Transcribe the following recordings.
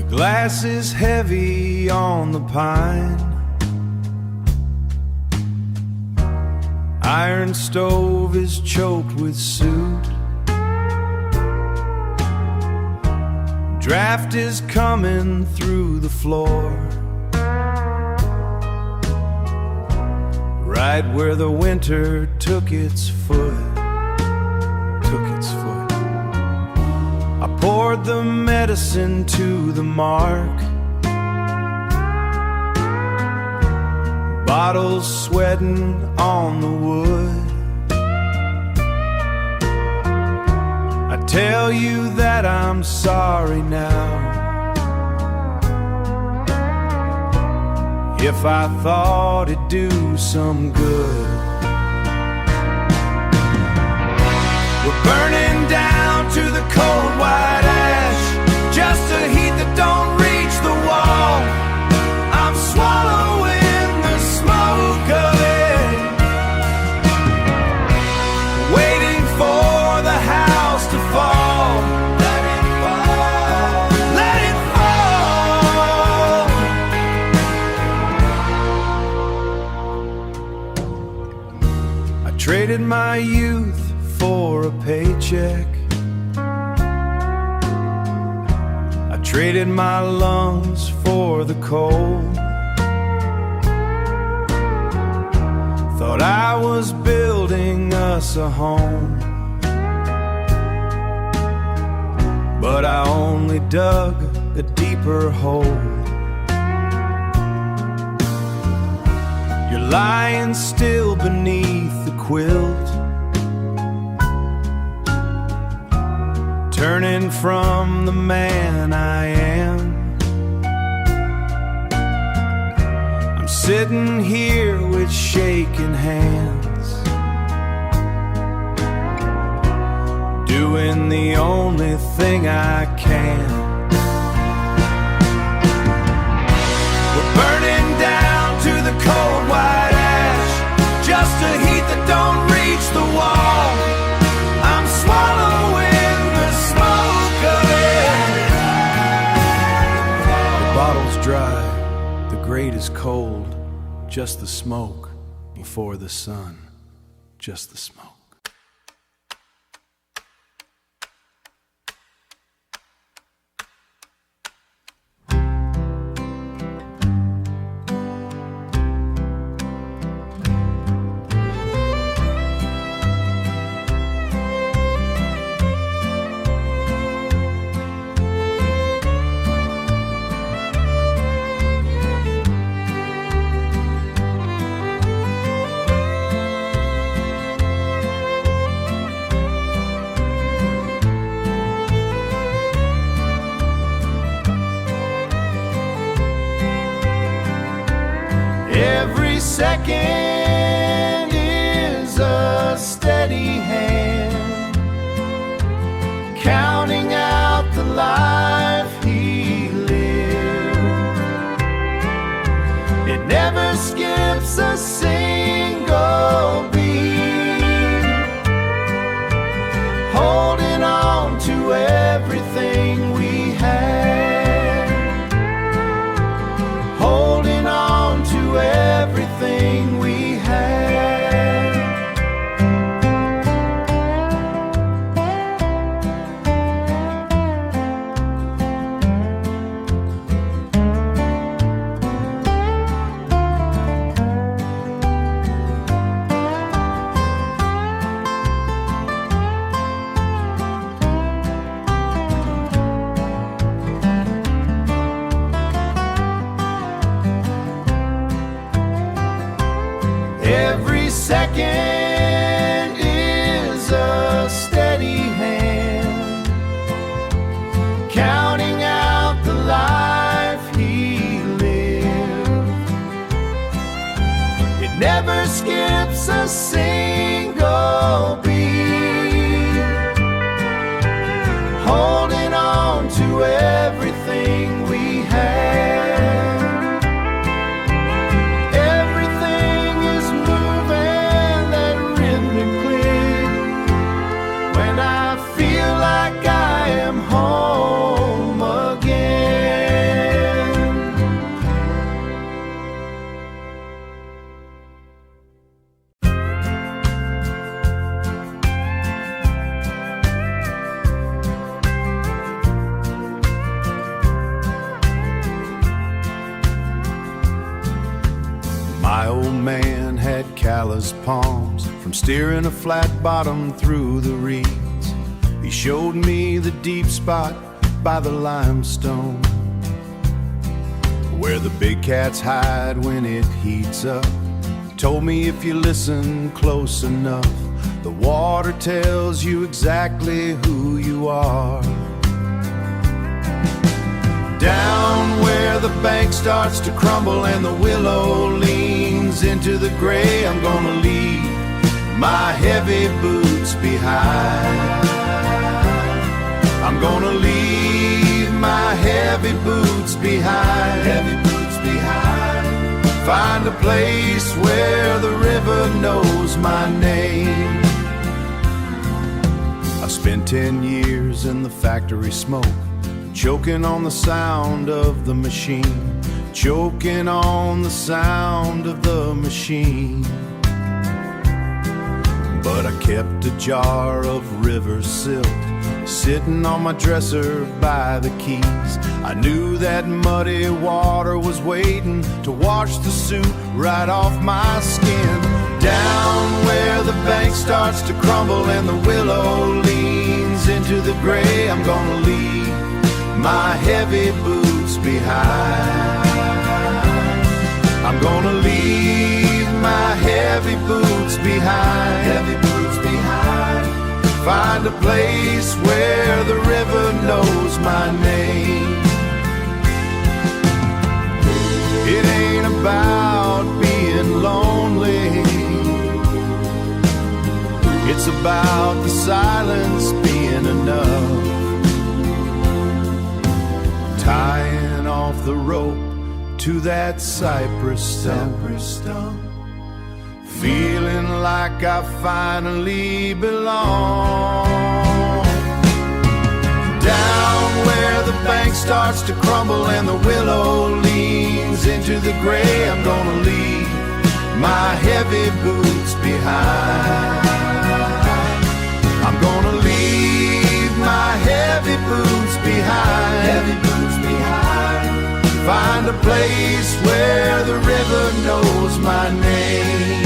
Glass is heavy on the pine. Iron stove is choked with soot. Draft is coming through the floor, right where the winter took its foot. I poured the medicine to the mark, bottles sweating on the wood. I tell you that I'm sorry now, if I thought it'd do some good. We're burning down to the cold white ash, just a heat that don't reach the wall. I'm swallowing the smoke of it, waiting for the house to fall. Let it fall, let it fall. I traded my youth for a paycheck. I traded my lungs for the cold. Thought I was building us a home, but I only dug a deeper hole. You're lying still beneath the quilt, turning from the man I am. I'm sitting here with shaking hands, doing the only thing I can. We're burning down to the cold white ash, just a heat that don't reach the wall. I'm swallowing the smoke of it. The bottle's dry, the grate is cold, just the smoke before the sun, just the smoke. Every second is a steady hand, counting out the life he lived. It never skips a single beat, holding on to everything we had, holding on to everything we had. Every second is a steady hand, counting out the life he lived. It never skips a single beat, holding on to everything we had. Everything is moving that old man had callous palms from steering a flat bottom through the reeds. He showed me the deep spot by the limestone, where the big cats hide when it heats up. Told me if you listen close enough, the water tells you exactly who you are. Down where the bank starts to crumble and the willow leans into the gray, I'm gonna leave my heavy boots behind. I'm gonna leave my heavy boots behind. Heavy boots behind. Find a place where the river knows my name. I spent 10 years in the factory smoke, choking on the sound of the machine, choking on the sound of the machine. But I kept a jar of river silt sitting on my dresser by the keys. I knew that muddy water was waiting to wash the suit right off my skin. Down where the bank starts to crumble and the willow leans into the gray, I'm gonna leave my heavy boots behind. I'm gonna leave my heavy boots behind. Heavy boots behind. Find a place where the river knows my name. It ain't about being lonely, it's about the silence being enough. Tying off the rope to that cypress stump, feeling like I finally belong. Down where the bank starts to crumble and the willow leans into the gray, I'm gonna leave my heavy boots behind. I'm gonna leave my heavy boots behind. Heavy boots behind. Find a place where the river knows my name.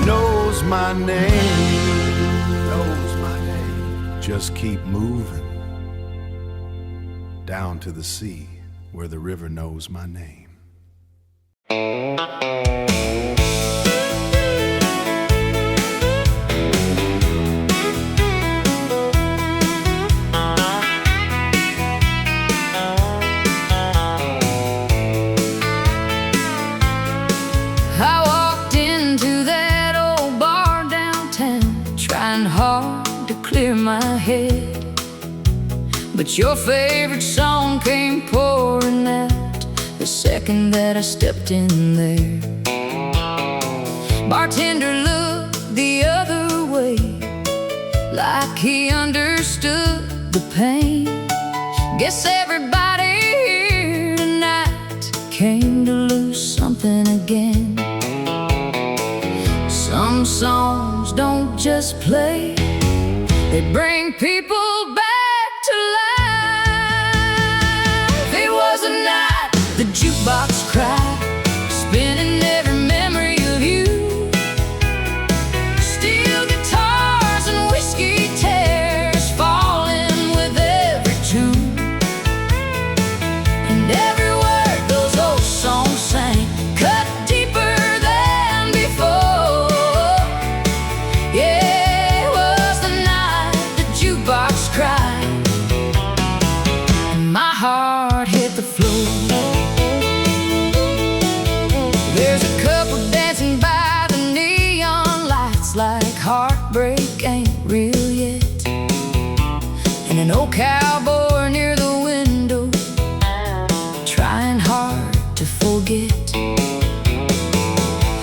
Knows my name. Knows my name. Just keep moving down to the sea where the river knows my name. My head, but your favorite song came pouring out the second that I stepped in there. Bartender looked the other way, like he understood the pain. Guess everybody here tonight came to lose something again. Some songs don't just play, they bring people back to life. It was a night the jukebox cried, spinning every memory of you. Steel guitars and whiskey tears falling with every tune, and every word those old songs sang cut deeper than before. Yeah, my heart hit the floor. There's a couple dancing by the neon lights, like heartbreak ain't real yet, and an old cowboy near the window trying hard to forget.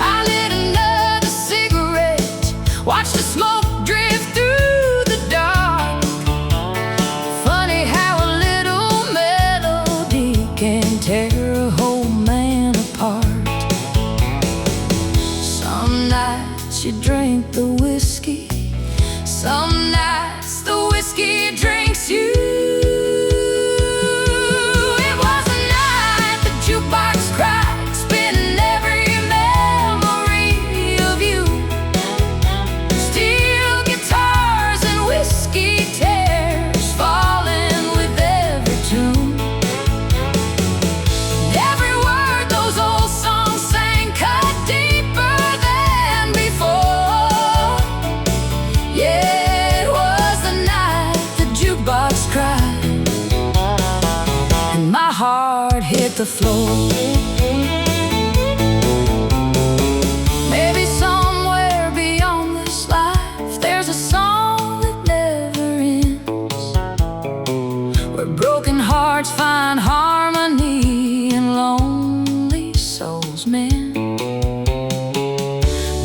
I lit another cigarette, watched the smoke drift through the dark. Funny how a little melody can tear a whole man apart. Some nights you drink the whiskey, some nights the whiskey drinks you. cried, and my heart hit the floor. Maybe somewhere beyond this life there's a song that never ends, where broken hearts find harmony and lonely souls mend.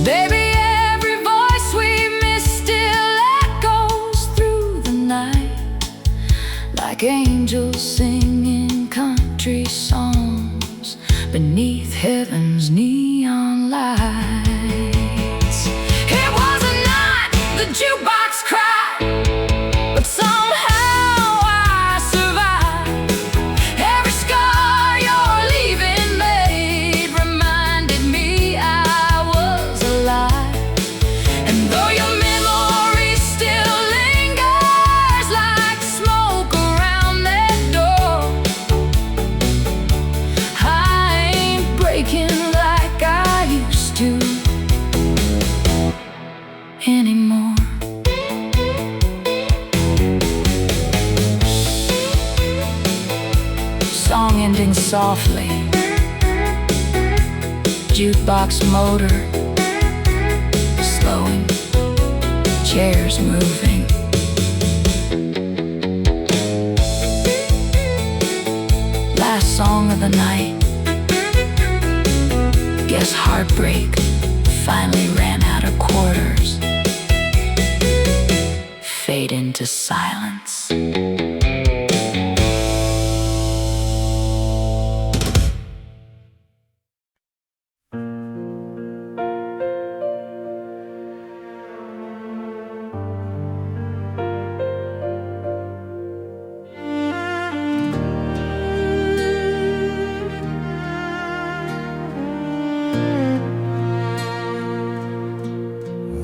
Baby, every voice we miss still echoes through the night, like angels singing country songs beneath heaven's neon lights. It was a night the jukebox cried, but somehow I survived. Every scar your leaving made reminded me I was alive. And though your memory still lingers like smoke around that door, I ain't breaking like I used to anymore. Song ending softly, jukebox motor slowing, chairs moving. Last song of the night. Guess heartbreak finally ran out of quarters. Fade into silence.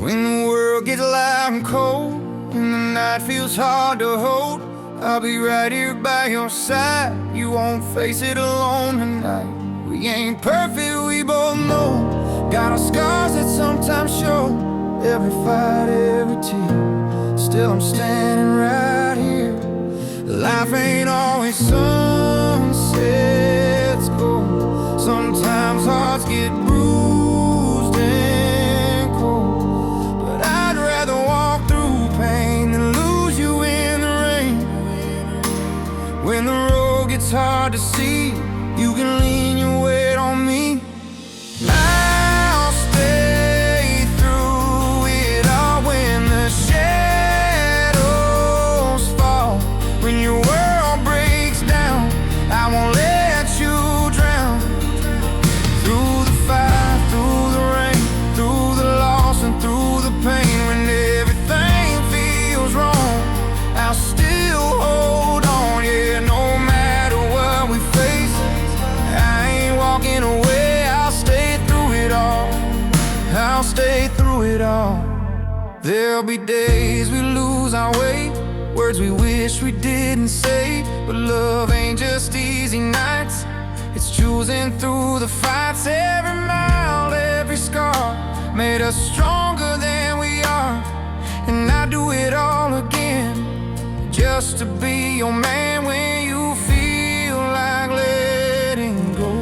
When the world gets loud and cold, and the night feels hard to hold, I'll be right here by your side. You won't face it alone tonight. We ain't perfect, we both know. Got our scars that sometimes show. Every fight, every tear, still I'm standing right here. Life ain't always sunsets gold. Sometimes hearts get bruised and cold, but I'd rather walk through pain than lose you in the rain. When the road gets hard to see, you can lean your weight on me. I'll stay through it all when the shadows fall. When your world breaks down, I won't let you drown. Through the fire, through the rain, through the loss and through the pain. When everything feels wrong, I'll still hold on. Yeah, no matter what we face, I ain't walking away. I'll stay through it all. I'll stay through it all. There'll be days we lose our way, words we wish we didn't say. But love ain't just easy nights, it's choosing through the fights. Every mile, every scar made us stronger than we are. And I'd do it all again, just to be your man when you feel like letting go.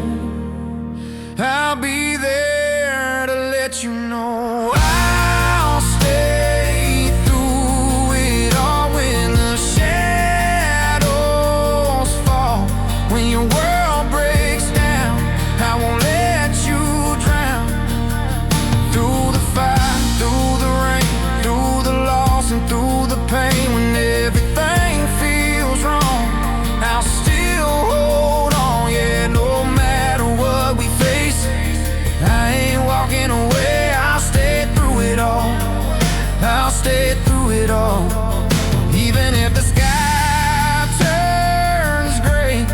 I'll be there to let you know. I'll stay through it all when the shadows fall. When your world breaks down, I won't let you drown. Through the fire, through the rain, through the loss and through the pain. When everything feels wrong, I'll still hold on. Yeah, no matter what we face, I ain't walking away. I'll stay through it all. I'll stay through it all. Even if the sky turns gray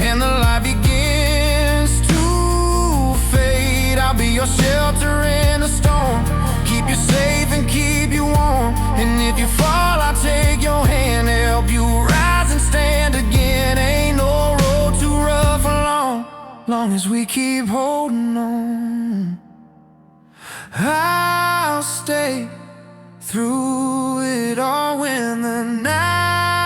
and the light begins to fade, I'll be your shelter in the storm. Keep you safe and keep you warm. And if you fall, I'll take your hand, help you rise and stand again. Ain't no road too rough or long as we keep holding on. I'll stay through it all when the night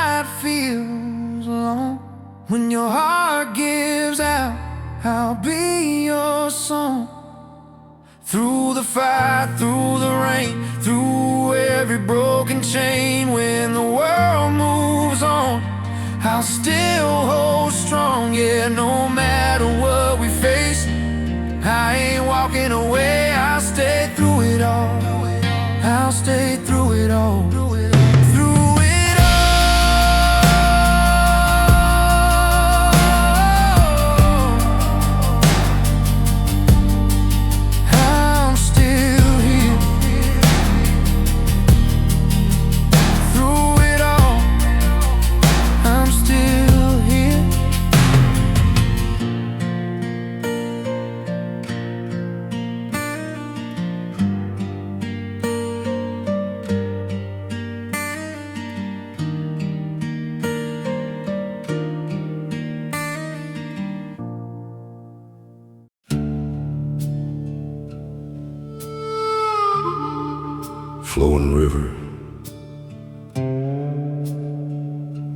fight through the rain, through every broken chain. When the world moves on, I'll still hold strong. Yeah, no matter what we face, I ain't walking away. I'll stay through it all. I'll stay through it all. Through it all. I'm still here. Through it all, I'm still here. Flowing river,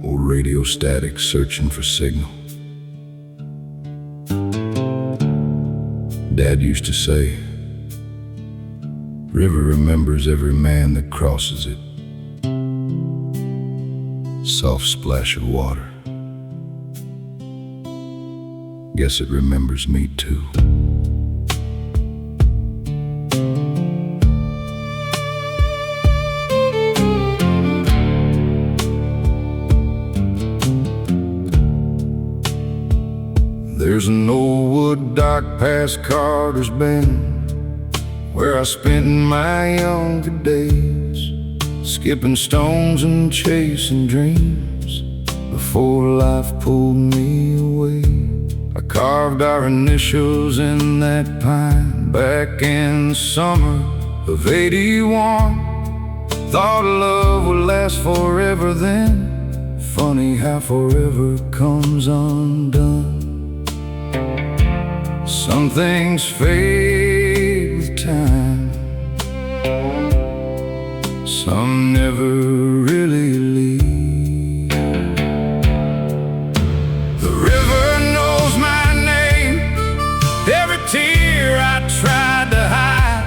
or radio static searching for signal. Dad used to say, river remembers every man that crosses it. Soft splash of water. Guess it remembers me too. There's an old wood dock past Carter's Bend, where I spent my younger days, skipping stones and chasing dreams, before life pulled me away. I carved our initials in that pine back in the summer of '81. Thought love would last forever then. Funny how forever comes undone. Some things fade with time, some never really leave. The river knows my name, every tear I tried to hide,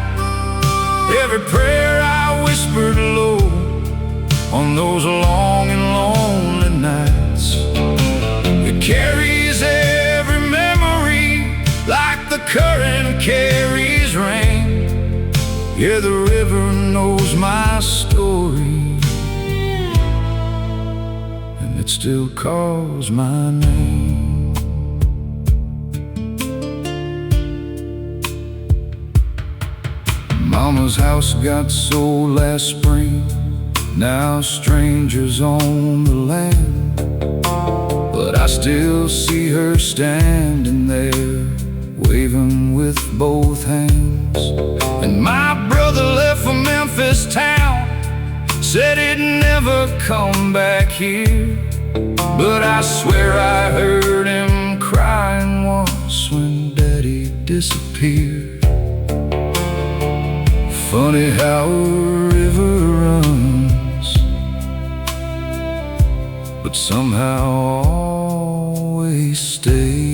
every prayer I whispered low on those long and lonely nights. It carries every memory like the current carries rain. Yeah, the river knows my story, and it still calls my name. Mama's house got sold last spring, now strangers own the land, but I still see her standing there, waving with both hands. And my brother left for Memphis town, said he'd never come back here, but I swear I heard him crying once when Daddy disappeared. Funny how a river runs, but somehow always stays.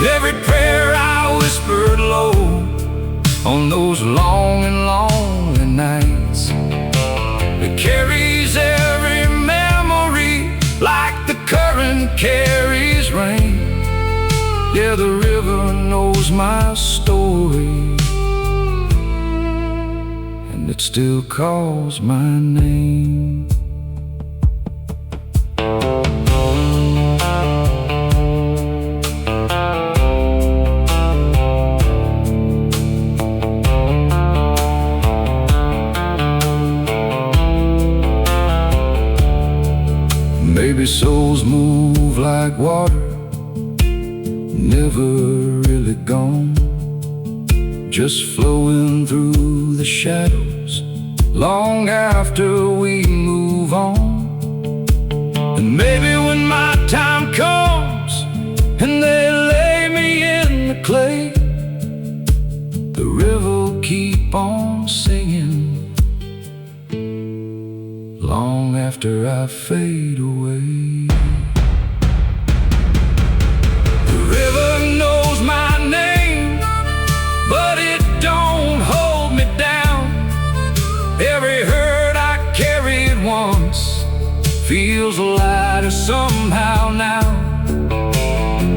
Every prayer I whispered low on those long and lonely nights. It carries every memory like the current carries rain. Yeah, the river knows my story, and it still calls my name. Maybe souls move like water, never really gone, just flowing through the shadows long after we move on. And maybe when my time comes and they lay me in the clay, the river will keep on singing long after after I fade away. The river knows my name, but it don't hold me down. Every hurt I carried once feels lighter somehow now.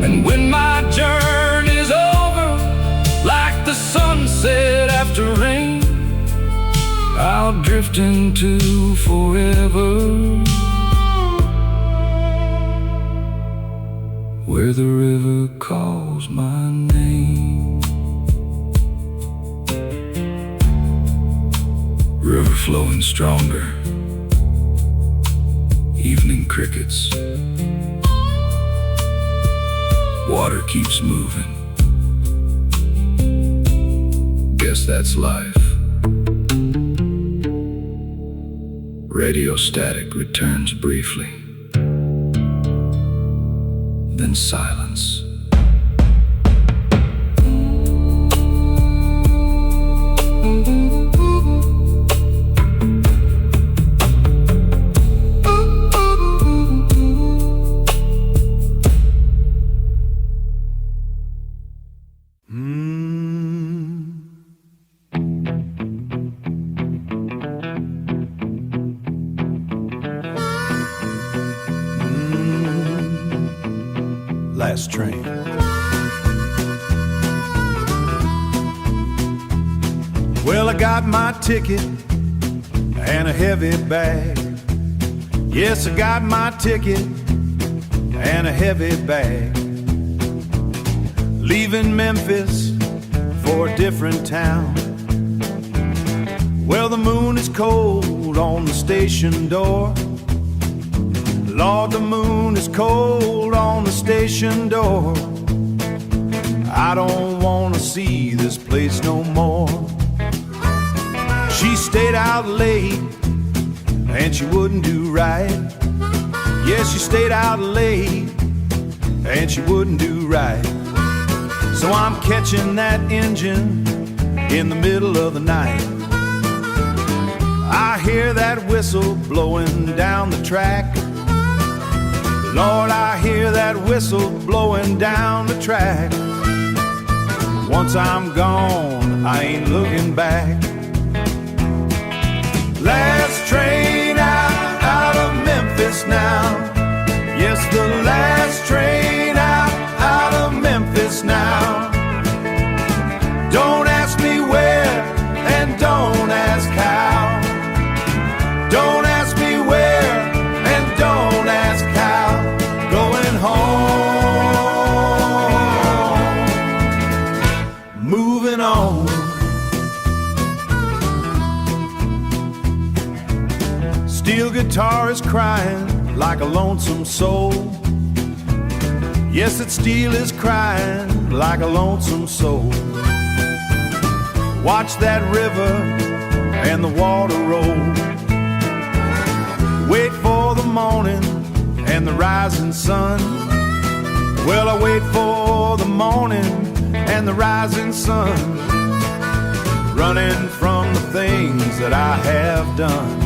And when my journey's over, like the sunset after rain, I'll drift into forever, where the river calls my name. River flowing stronger, evening crickets, water keeps moving. Guess that's life. Radio static returns briefly, then silence. Last train. Well, I got my ticket and a heavy bag. Yes, I got my ticket and a heavy bag. Leaving Memphis for a different town. Well, the moon is cold on the station door. Lord, the moon is cold on the station door. I don't wanna see this place no more. She stayed out late and she wouldn't do right. Yes, she stayed out late and she wouldn't do right. So I'm catching that engine in the middle of the night. I hear that whistle blowing down the track. Lord, I hear that whistle blowing down the track. Once I'm gone, I ain't looking back. Last train out of Memphis now. Yes, the last train out of Memphis now. Don't ask me where and don't ask how. Don't ask me where and don't ask how. Going home, moving on. Steel guitar is crying like a lonesome soul. Yes, that steel is crying like a lonesome soul. Watch that river and the water roll. Wait for the morning and the rising sun. Well, I wait for the morning and the rising sun, running from the things that I have done.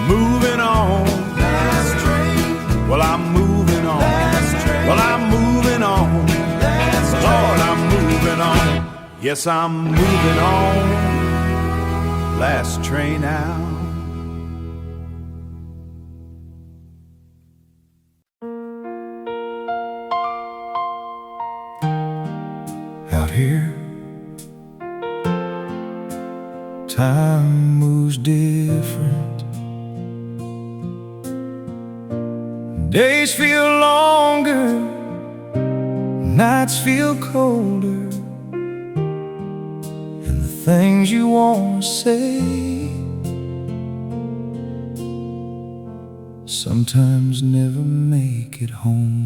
Moving on. Last train. Well, I'm moving on. Last train. Well, I'm moving on. Last train. Lord, I'm moving on. Yes, I'm moving on. Last train out. Out here, time moves different. Days feel longer, nights feel colder, and the things you want to say sometimes never make it home.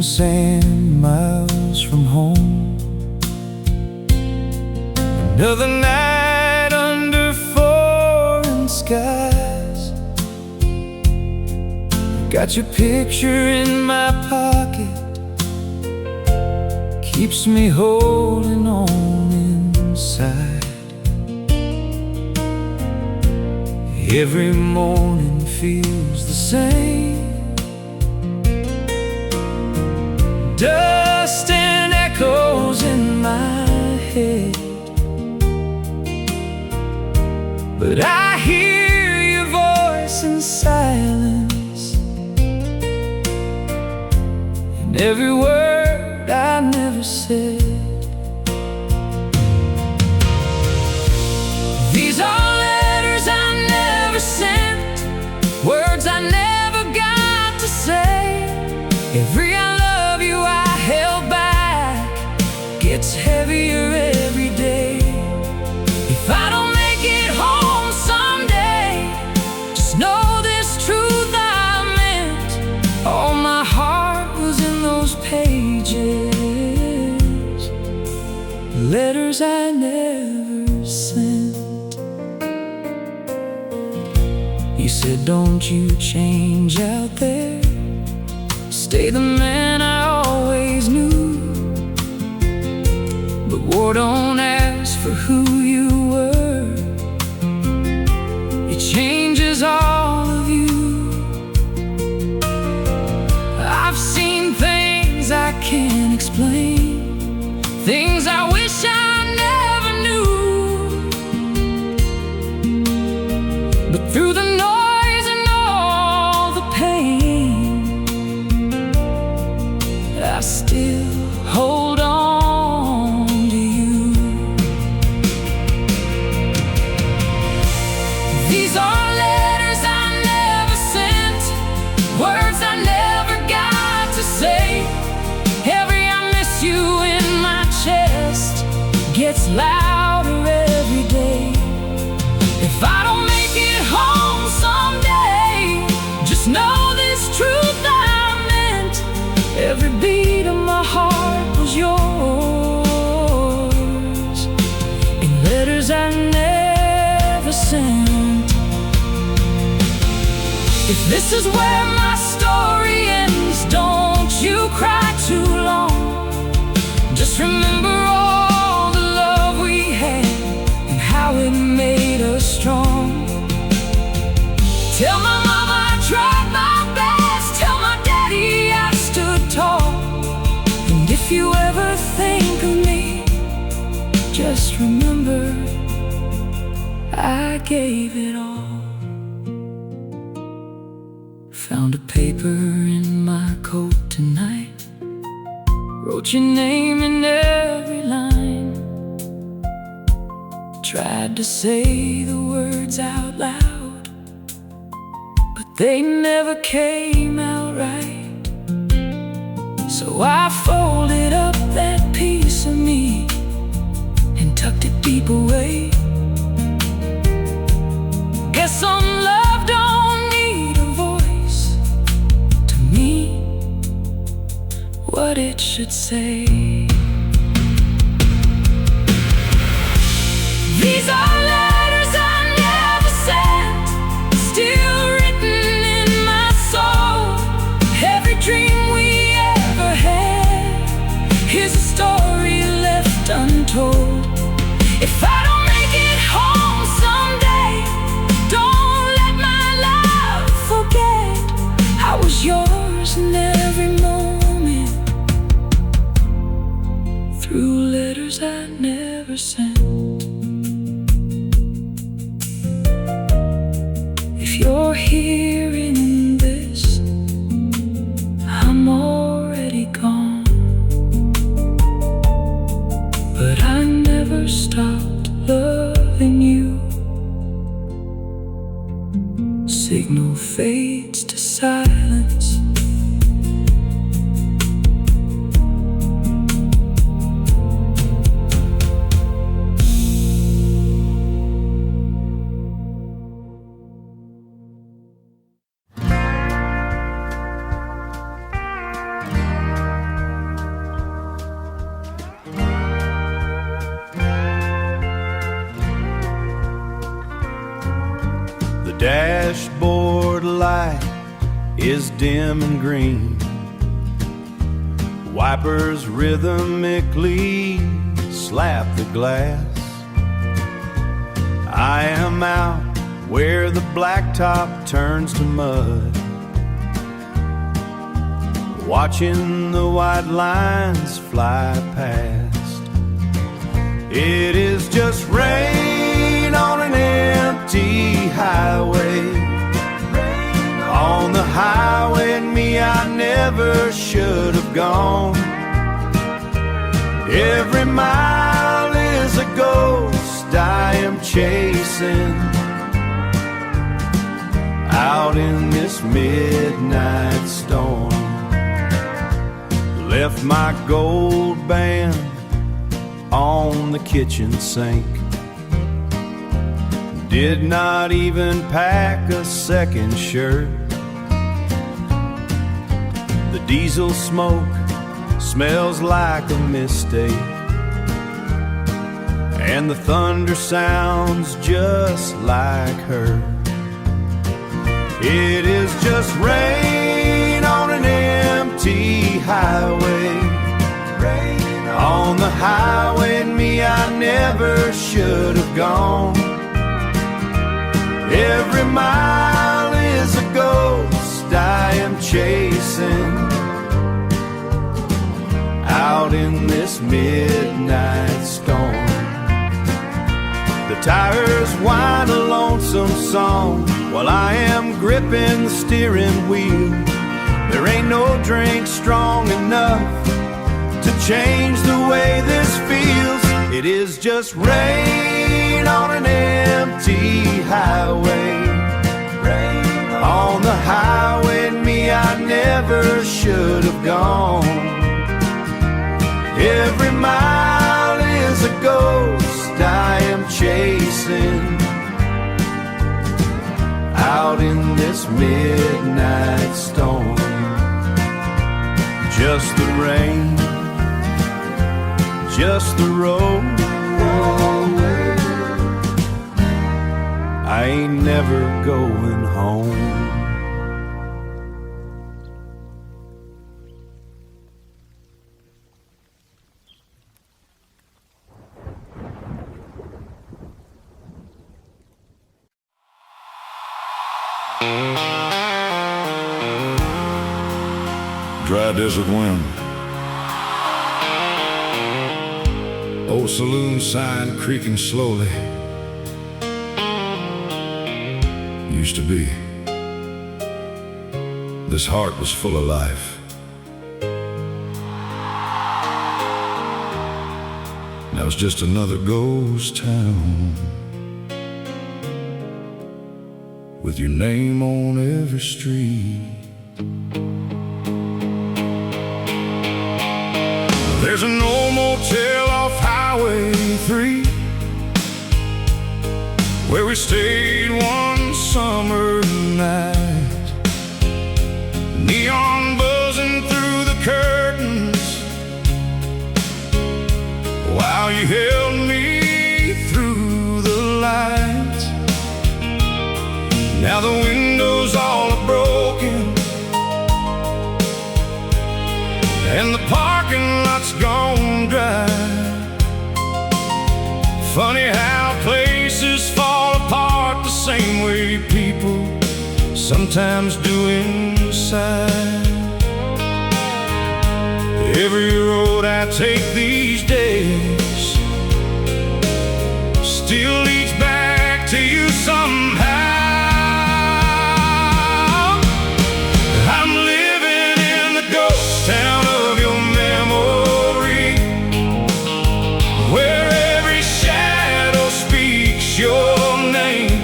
sand miles from home. Another night under foreign skies. Got your picture in my pocket, keeps me holding on inside. Every morning feels the same. Dust and echoes in my head, but I hear your voice in silence, and every word I never said. These are letters I never sent, words I never got to say. Every I love you I held back gets heavier every day. If I don't make it home someday, just know this truth I meant. All my heart was in those pages, letters I never sent. You said, don't you change out there, stay the man I always knew. But war don't ask for who you were, it changes all of you. I've seen things I can't explain, things I wish I never knew. But through the noise and all the pain, I still hold on to you. These are letters I never sent, words I never got to say. Every I miss you in my chest gets louder every day. If I don't make it home someday, just know this truth I meant. Every beat of my heart was yours, in letters I never sent. If this is where my story ends, don't you cry too long. Just remember all the love we had and how it made us strong. Tell my mama I tried my best, tell my daddy I stood tall. And if you ever think of me, just remember I gave it all. Found a paper in my coat tonight, wrote your name in every line. Tried to say the words out loud, but they never came out right. So I folded up that piece of me and tucked it deep away. Guess some love don't need a voice to me, what it should say. These are letters I never sent, still written in my soul. Every dream we ever had, here's a story left untold. If I don't make it home someday, don't let my love forget I was yours in every moment, through letters I never sent. If you're hearing this, I'm already gone, but I never stopped loving you. Signal fades to silence. dashboard light is dim and green. Wipers rhythmically slap the glass. I am out where the blacktop turns to mud, watching the white lines fly past. It is just rain on an empty highway. On the highway and me, I never should have gone. Every mile is a ghost I am chasing out in this midnight storm. Left my gold band on the kitchen sink. Did not even pack a second shirt. The diesel smoke smells like a mistake, and the thunder sounds just like her. It is just rain on an empty highway. Rain on the highway and me, I never should have gone. Every mile is a ghost I am chasing out in this midnight storm. The tires whine a lonesome song while I am gripping the steering wheel. There ain't no drink strong enough to change the way this feels. It is just rain on an empty highway. Rain on the highway and me, I never should have gone. Every mile is a ghost I am chasing out in this midnight storm. Just the rain, just the road. I ain't never going home. Dry desert wind, old saloon sign creaking slowly. Used to be, this heart was full of life. Now it's just another ghost town with your name on every street. There's an old motel off Highway 3 where we stayed one summer night. Neon buzzing through the curtains while you held me through the light. Now the windows all are broken and the parking lot's gone dry. Funny how places fall apart the same way people sometimes do inside. Every road I take these days still leads back to you somehow. I'm living in the ghost town of your memory, where every shadow speaks your name.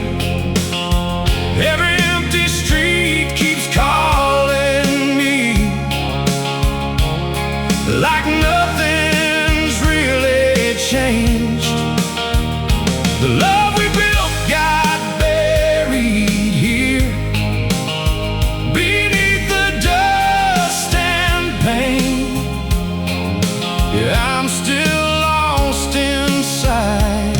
Every empty street keeps calling me, like nothing's really changed. The love we built got buried here beneath the dust and pain. Yeah, I'm still lost inside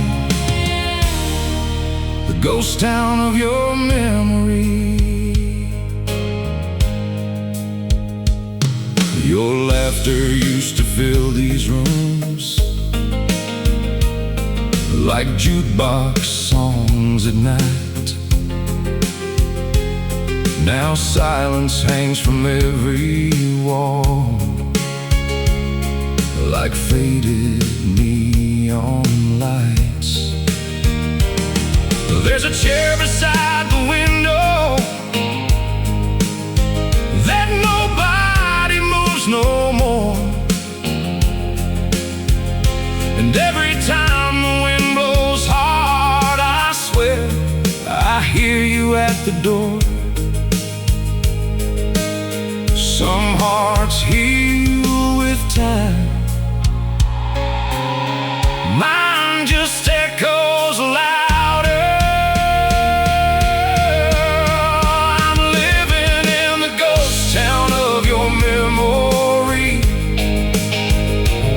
the ghost town of your memory. Your laughter used to fill these rooms like jukebox songs at night. Now silence hangs from every wall like faded neon lights. There's a chair beside the window that nobody moves no more. And every time the wind blows hard, I swear I hear you at the door. Some hearts heal with time, mine just echoes louder. I'm living in the ghost town of your memory,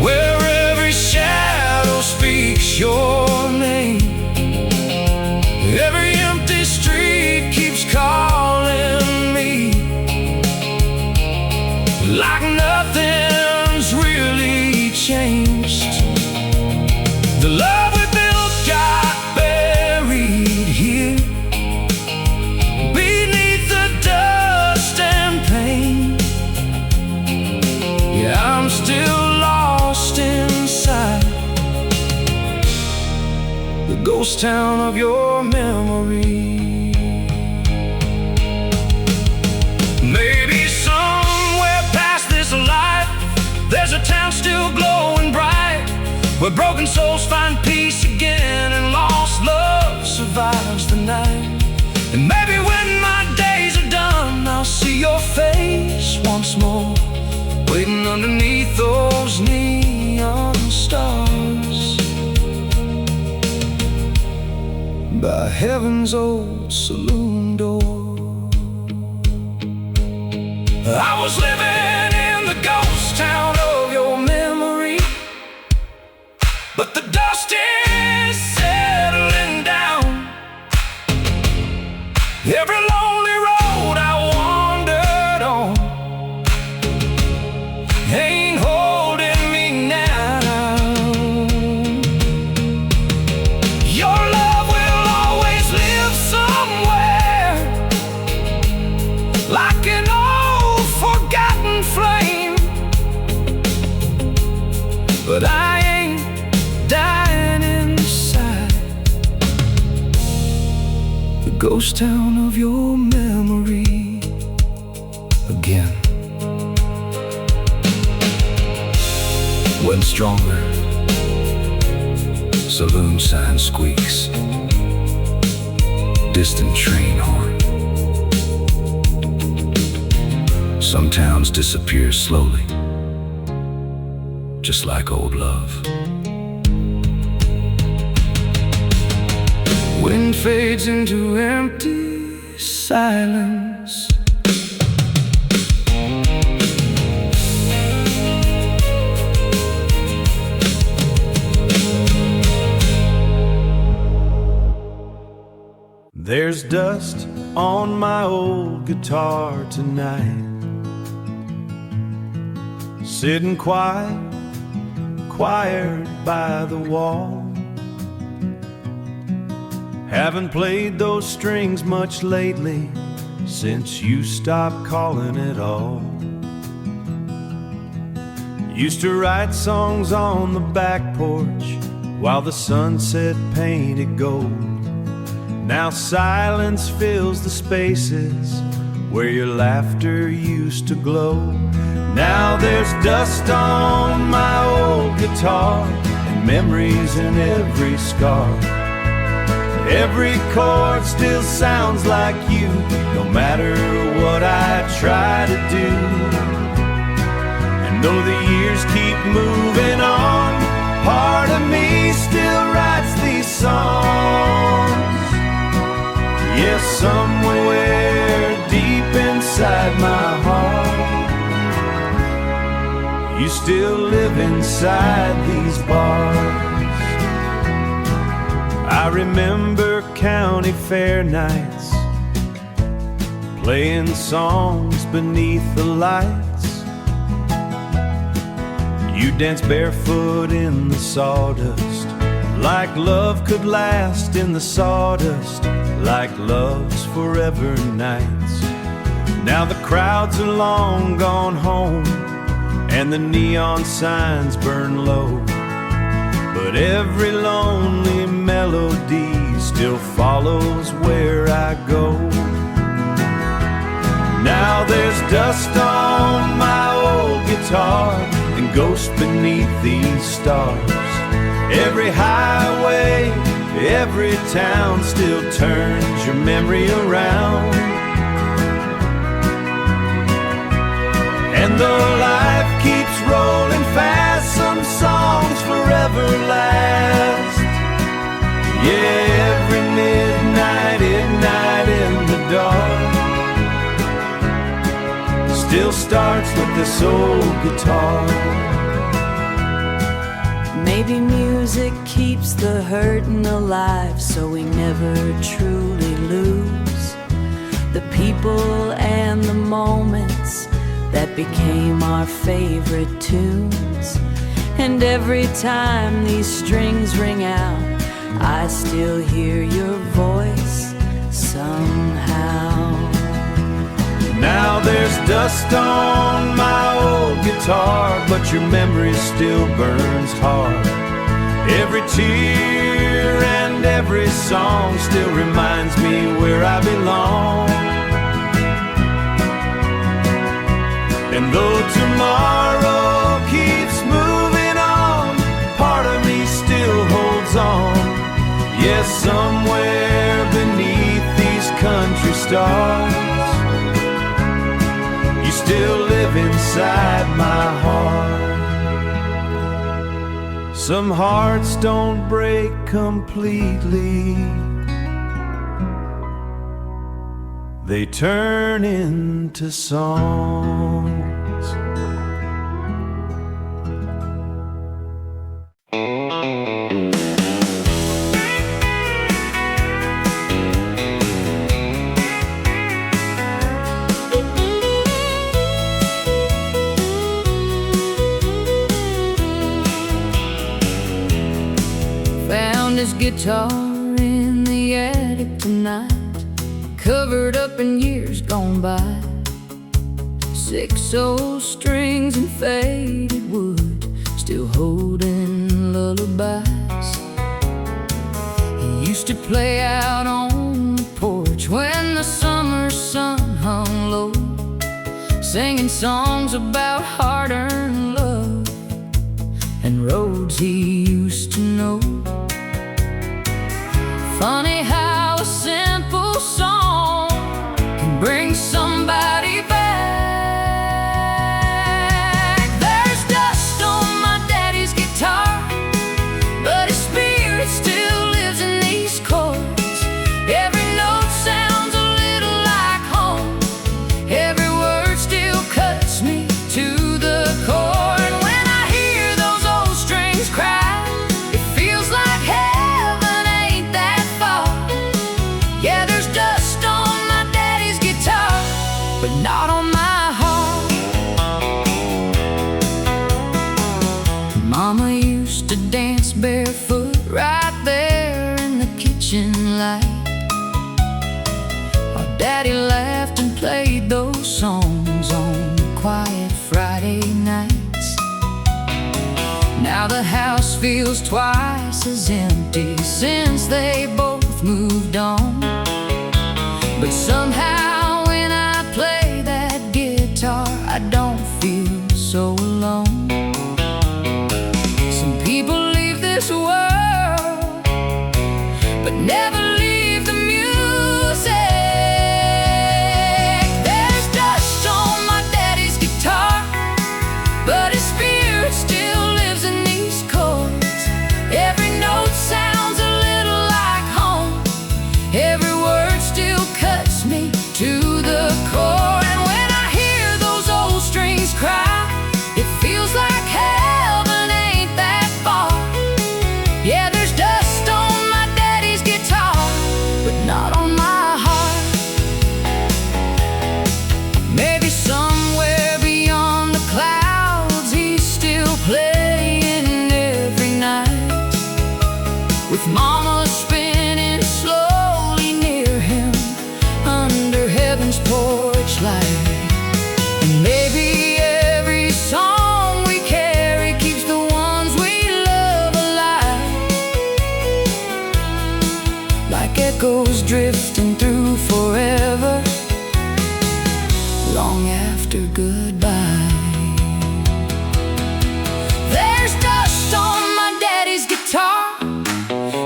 where every shadow speaks your name. Every empty street keeps calling me, like nothing's really changed. The love we built got buried here beneath the dust and pain. Yeah, I'm still lost inside the ghost town of your memory. Maybe somewhere past this life there's a town still glowing bright, where broken souls find peace again and lost love survives the night. And maybe when my days are done, I'll see your face once more, waiting underneath those neon stars by heaven's old saloon door. I was living in the ghost town of your memory, but the dust is settling down. Every lonely road I wandered on ain't holding me now. Your love will always live somewhere, like an old forgotten flame. But I ain't dying inside the ghost town of your memory again. When stronger saloon sign squeaks, distant train horn. Some towns disappear slowly, just like old love. Wind fades into empty silence. There's dust on my old guitar tonight, sitting quiet by the wall. Haven't played those strings much lately, since you stopped calling at all. Used to write songs on the back porch while the sunset painted gold. Now silence fills the spaces where your laughter used to glow. Now there's dust on my old guitar and memories in every scar. Every chord still sounds like you, no matter what I try to do. And though the years keep moving on, part of me still writes these songs. Yes, somewhere deep inside my heart, you still live inside these bars. I remember county fair nights, playing songs beneath the lights. You dance barefoot in the sawdust, like love could last in the sawdust, like love's forever nights. Now the crowds are long gone home, and the neon signs burn low, but every lonely melody still follows where I go. Now there's dust on my old guitar and ghosts beneath these stars. Every highway, every town still turns your memory around. And though life keeps rolling fast, some songs forever last. Yeah, every midnight in the dark still starts with this old guitar. Maybe music keeps the hurting alive, so we never truly lose the people and the moments that became our favorite tunes. And every time these strings ring out, I still hear your voice somehow. Now there's dust on my old guitar, but your memory still burns hard. Every tear and every song still reminds me where I belong. And though tomorrow keeps moving on, part of me still holds on. Yes, somewhere beneath these country stars, you still live inside my heart. Some hearts don't break completely, they turn into songs. Found his guitar in the attic tonight, covered up in years gone by. 6 old strings and faded wood, still holding lullabies. He used to play out on the porch when the summer sun hung low, singing songs about hard-earned love and roads he used to know. Funny how a simple song can bring somebody back. There's dust on my daddy's guitar, but his spirit still lives in these chords. Every note sounds a little like home, every word still cuts me to the core. And when I hear those old strings cry, it feels like heaven ain't that far. Yeah, there's dust on my daddy's guitar, but not on my heart. Mama used to dance barefoot right there in the kitchen light, while Daddy laughed and played those songs on quiet Friday nights. Now the house feels twice as empty since they both moved on. But somehow when I play that guitar, I don't feel so alone. Some people leave this world, but never leave the music. There's dust on my daddy's guitar, but his spirit still lives in these chords. Every note sounds a little like home, every word still cuts me to the core. And when I hear those old strings cry, it feels like heaven ain't that far. Yeah, there's dust on my daddy's guitar, with mama spinning slowly near him under heaven's porch light. And maybe every song we carry keeps the ones we love alive, like echoes drifting through forever, long after goodbye. There's dust on my daddy's guitar,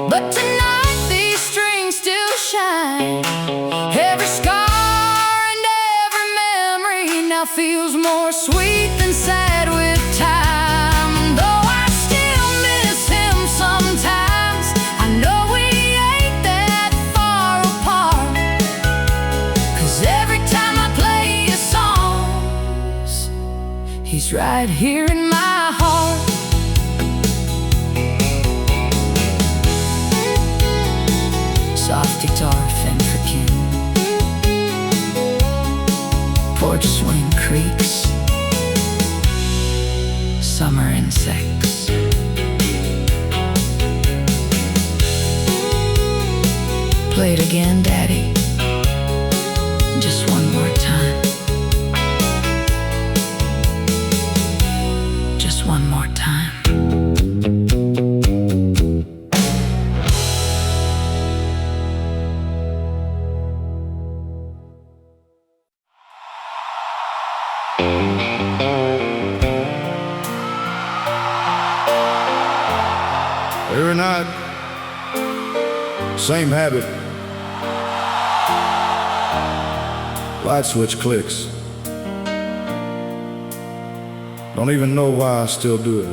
but tonight these strings still shine. Every scar and every memory now feels more sweet than sad with time. And though I still miss him sometimes, I know we ain't that far apart. 'Cause every time I play his songs, he's right here in my heart. Soft guitar, fin for kin, porch swing creaks, summer insects. Play it again, Daddy, just one more time. Just one more time. Every night, same habit. Light switch clicks. Don't even know why I still do it.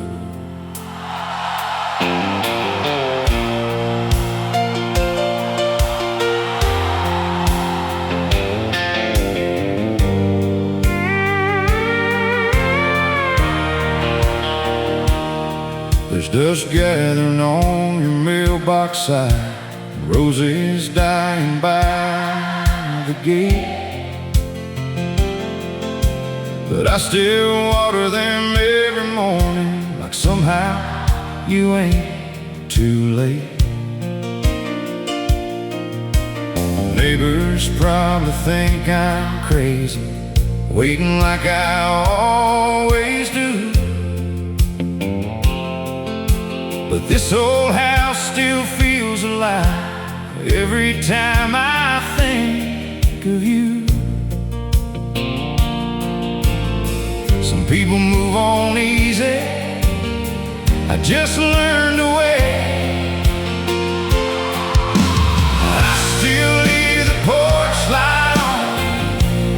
There's dust gathering on your mailbox side, roses dying by the gate. But I still water them every morning, like somehow you ain't too late. Neighbors probably think I'm crazy, waiting like I always do. But this old house still feels alive every time I think of you. Some people move on easy, I just learned to wait. I still leave the porch light on,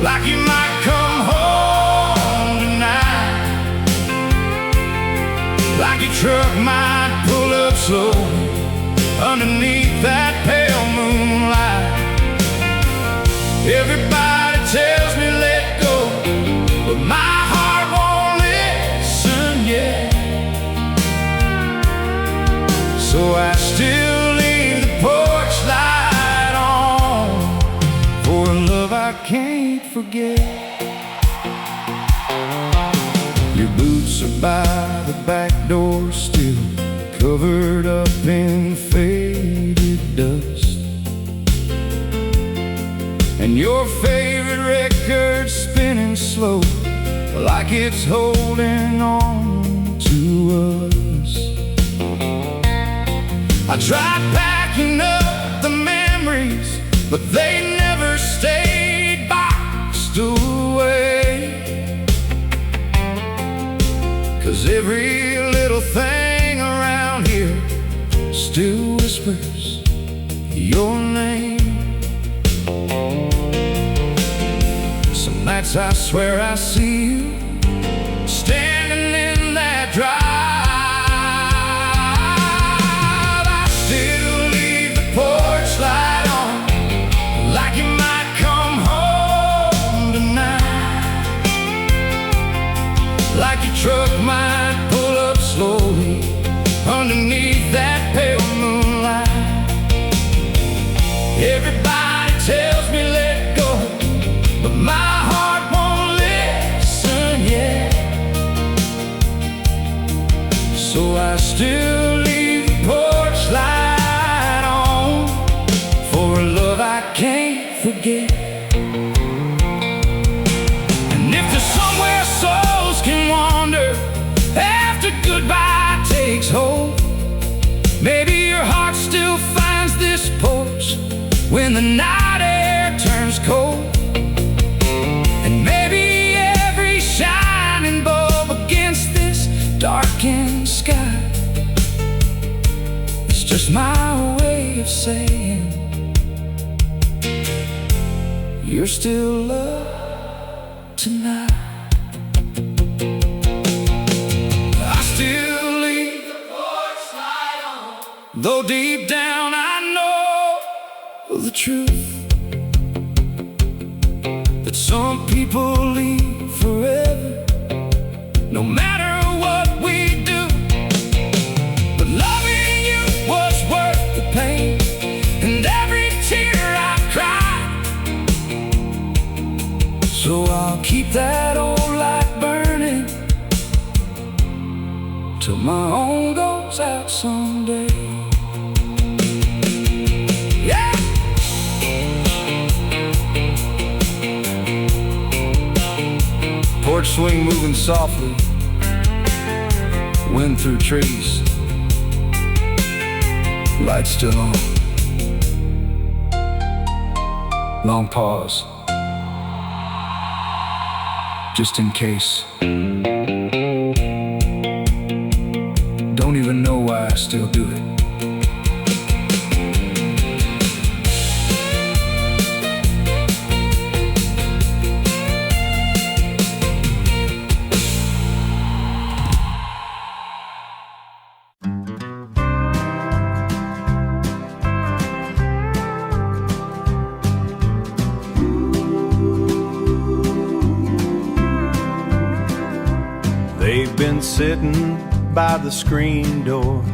like you might come home tonight, like your truck might pull up slow underneath that pale moonlight. Everybody tells me let go, but my heart won't listen yet. So I still leave the porch light on for a love I can't forget. Your boots are by the back door still, covered up in faded dust. And your favorite record spinning slow, like it's holding on to us. I tried packing up the memories, but they never stayed boxed away. 'Cause every little thing around here still whispers your name. Some nights I swear I see you standing in that drive. I still leave the porch light on, like you might come home tonight, like your truck might pull up slowly underneath that pale moonlight. Everybody tells me let go, but my heart won't listen yet. So I still leave the porch light forget. And if there's somewhere souls can wander after goodbye takes hold, maybe your heart still finds this post when the night air turns cold. And maybe every shining bulb against this darkened sky is just my way of saying you're still loved tonight. I still leave the porch light on, though deep down I know the truth, that some people leave forever, no matter what we do. But loving you was worth the pain and every tear I cried. So I'll keep that old light burning till my own goes out someday. Yeah! Porch swing moving softly, wind through trees, light still on. Long pause, just in case. Don't even know why I still do it. They've been sitting by the screen door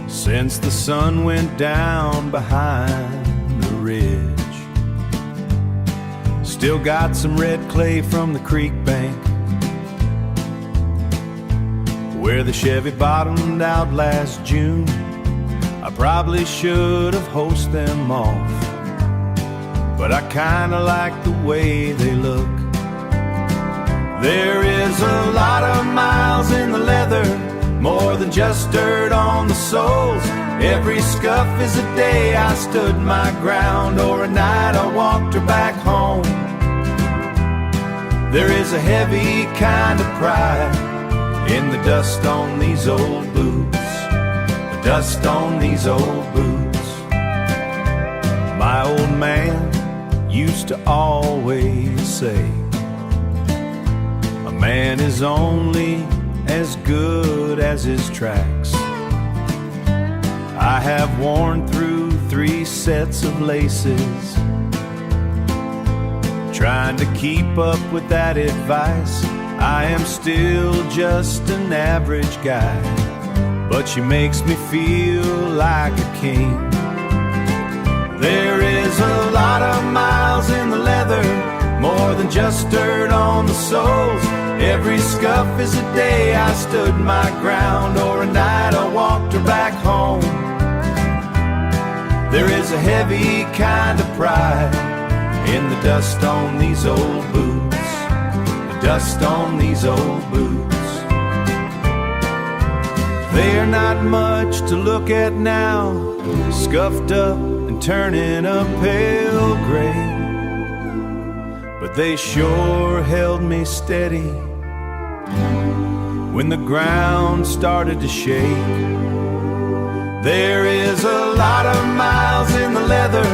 since the sun went down behind the ridge. Still got some red clay from the creek bank where the Chevy bottomed out last June. I probably should have hosed them off, but I kinda like the way they look. There is a lot of miles in the leather, more than just dirt on the soles. Every scuff is a day I stood my ground, or a night I walked her back home. There is a heavy kind of pride in the dust on these old boots, the dust on these old boots. My old man used to always say, a man is only as good as his tracks. I have worn through 3 sets of laces, trying to keep up with that advice. I am still just an average guy, but she makes me feel like a king. There is a lot of miles in the leather, more than just dirt on the soles. Every scuff is a day I stood my ground, or a night I walked her back home. There is a heavy kind of pride in the dust on these old boots, the dust on these old boots. They are not much to look at now, scuffed up and turning a pale gray, but they sure held me steady when the ground started to shake. There is a lot of miles in the leather,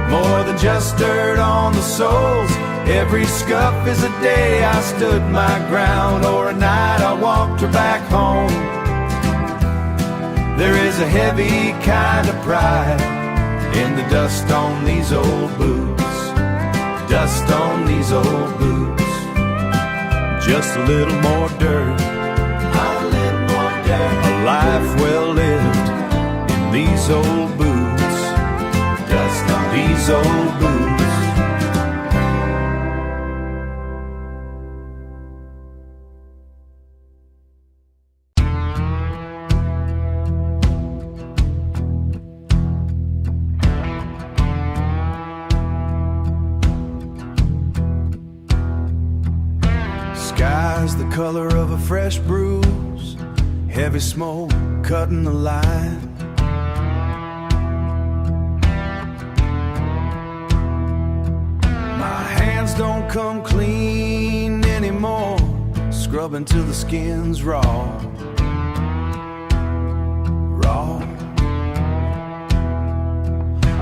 more than just dirt on the soles. Every scuff is a day I stood my ground, or a night I walked her back home. There is a heavy kind of pride in the dust on these old boots, dust on these old boots. Just a little more dirt, a little more dirt. A life well lived in these old boots, dust on these old boots. color of a fresh bruise, heavy smoke cutting the line. My hands don't come clean anymore, scrubbing till the skin's raw.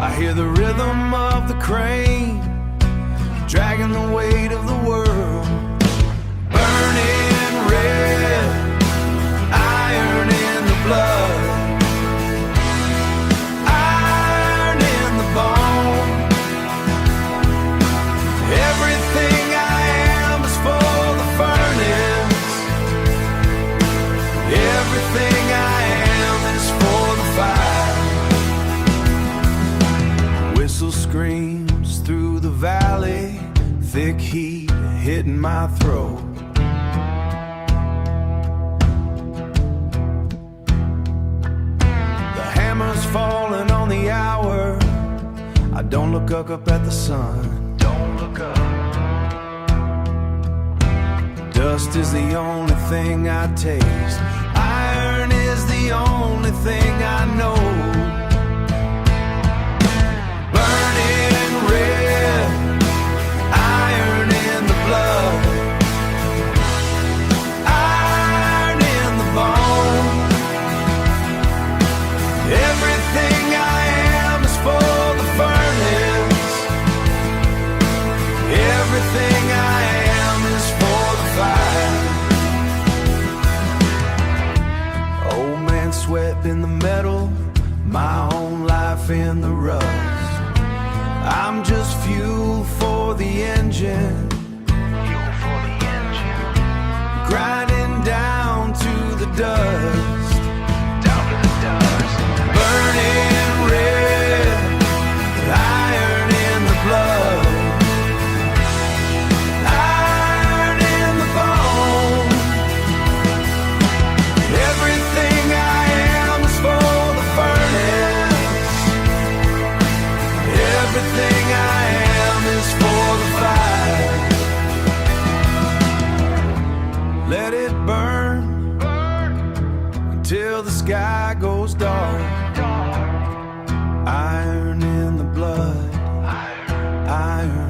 I hear the rhythm of the crane dragging the weight of the world. Burning red, iron in the blood, iron in the bone. Everything I am is for the furnace. Everything I am is for the fire. Whistle screams through the valley, thick heat hitting my throat. The hammer's falling on the hour. I don't look up at the sun. Don't look up. Dust is the only thing I taste. Iron is the only thing I know. Burning red, iron in the blood, iron in the bone. Everything I am is for the furnace. Everything I am is for the fire. Old man sweat in the metal, my own life in the rust. I'm just fuel for the engine, grinding down to the dust, burning red, iron in the blood, iron in the bone. Everything I am is for the furnace. Everything I am is for the fire. Let it burn until the sky goes dark. Iron in the blood, iron, iron.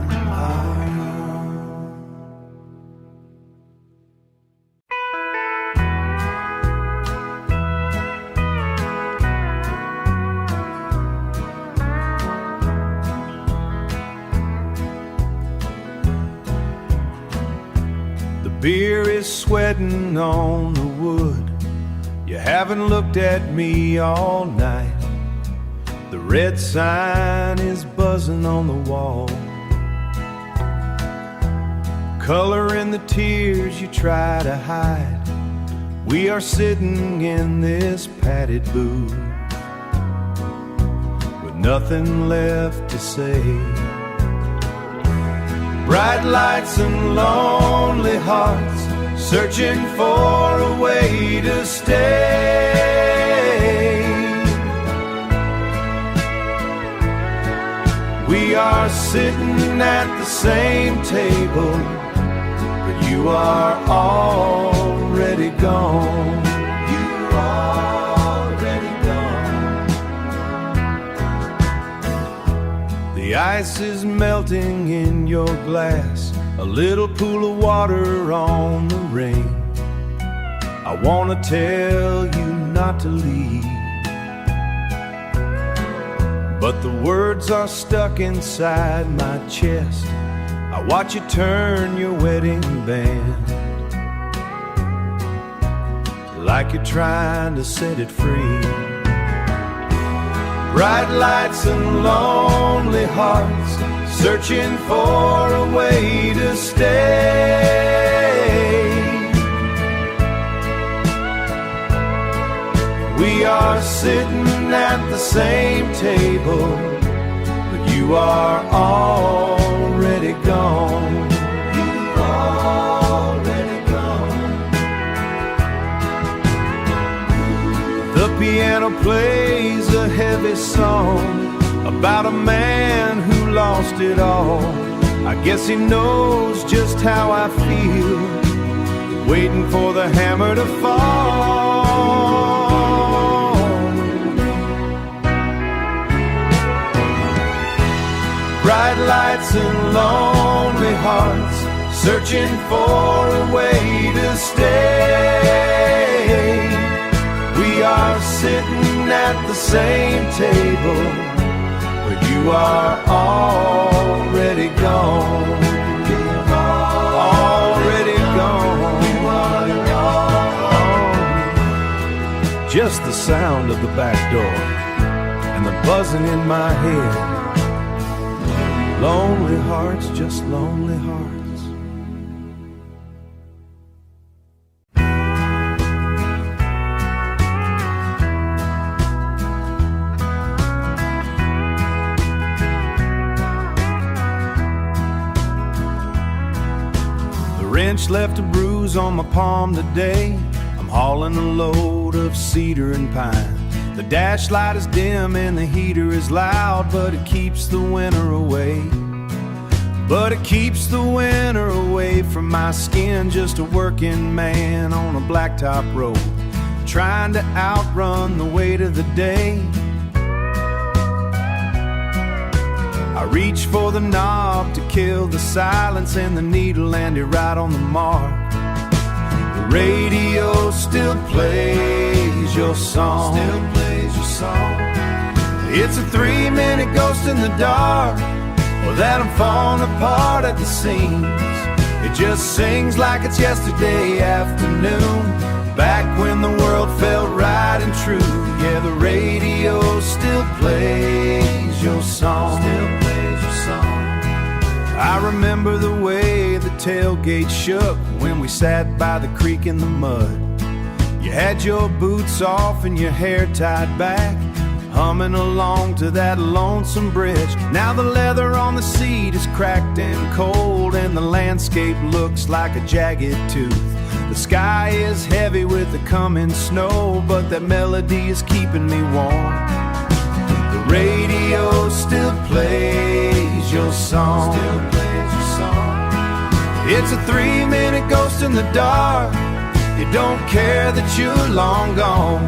The beer is sweating on the wood. You haven't looked at me all night. The red sign is buzzing on the wall, color in the tears you try to hide. We are sitting in this padded booth with nothing left to say. Bright lights and lonely hearts searching for a way to stay. We are sitting at the same table, but you are already gone. You already gone. The ice is melting in your glass, a little pool of water on the rain. I wanna tell you not to leave, but the words are stuck inside my chest. I watch you turn your wedding band, like you're trying to set it free. Bright lights and lonely hearts searching for a way to stay. We are sitting at the same table, but you are already gone. You already gone. The piano plays a heavy song about a man who lost it all. I guess he knows just how I feel. waiting for the hammer to fall. Bright lights and lonely hearts, searching for a way to stay. We are sitting at the same table, but you are already gone. Already gone. Just the sound of the back door and the buzzing in my head. Lonely hearts, just lonely hearts. Wrench left a bruise on my palm today. I'm hauling a load of cedar and pine. The dash light is dim and the heater is loud, but it keeps the winter away. But it keeps the winter away from my skin. Just a working man on a blacktop road, trying to outrun the weight of the day. I reach for the knob to kill the silence, and the needle landed right on the mark. The radio still plays your song. Still plays your song. It's a 3-minute ghost in the dark, or that I'm falling apart at the seams. It just sings like it's yesterday afternoon, back when the world felt right and true. Yeah, the radio still plays your song. Still plays your song. I remember the way the tailgate shook when we sat by the creek in the mud. You had your boots off and your hair tied back, humming along to that lonesome bridge. Now the leather on the seat is cracked and cold, and the landscape looks like a jagged tooth. The sky is heavy with the coming snow, but that melody is keeping me warm. The radio still plays your song. Still plays your song. It's a 3-minute ghost in the dark. You don't care that you're long gone,